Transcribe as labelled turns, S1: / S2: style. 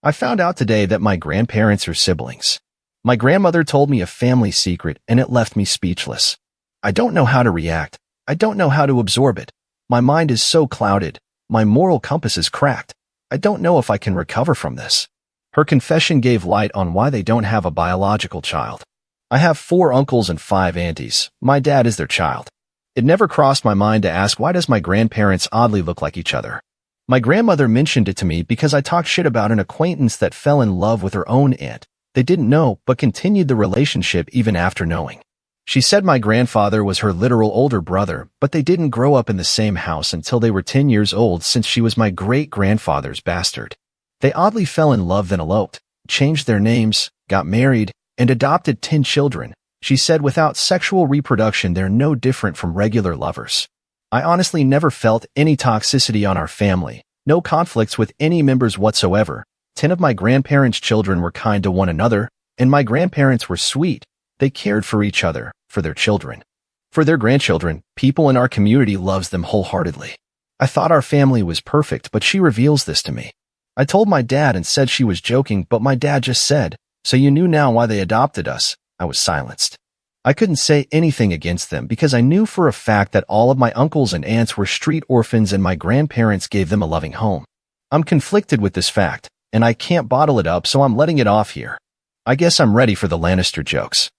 S1: I found out today that my grandparents are siblings. My grandmother told me a family secret and it left me speechless. I don't know how to react. I don't know how to absorb it. My mind is so clouded. My moral compass is cracked. I don't know if I can recover from this. Her confession gave light on why they don't have a biological child. I have 4 uncles and 5 aunties. My dad is their child. It never crossed my mind to ask, why does my grandparents oddly look like each other? My grandmother mentioned it to me because I talked shit about an acquaintance that fell in love with her own aunt. They didn't know, but continued the relationship even after knowing. She said my grandfather was her literal older brother, but they didn't grow up in the same house until they were 10 years old since she was my great-grandfather's bastard. They oddly fell in love then eloped, changed their names, got married, and adopted 10 children. She said without sexual reproduction they're no different from regular lovers. I honestly never felt any toxicity on our family, no conflicts with any members whatsoever. 10 of my grandparents' children were kind to one another, and my grandparents were sweet. They cared for each other, for their children. For their grandchildren, people in our community loves them wholeheartedly. I thought our family was perfect, but she reveals this to me. I told my dad and said she was joking, but my dad just said, "So you knew now why they adopted us?" I was silenced. I couldn't say anything against them because I knew for a fact that all of my uncles and aunts were street orphans and my grandparents gave them a loving home. I'm conflicted with this fact, and I can't bottle it up, so I'm letting it off here. I guess I'm ready for the Lannister jokes.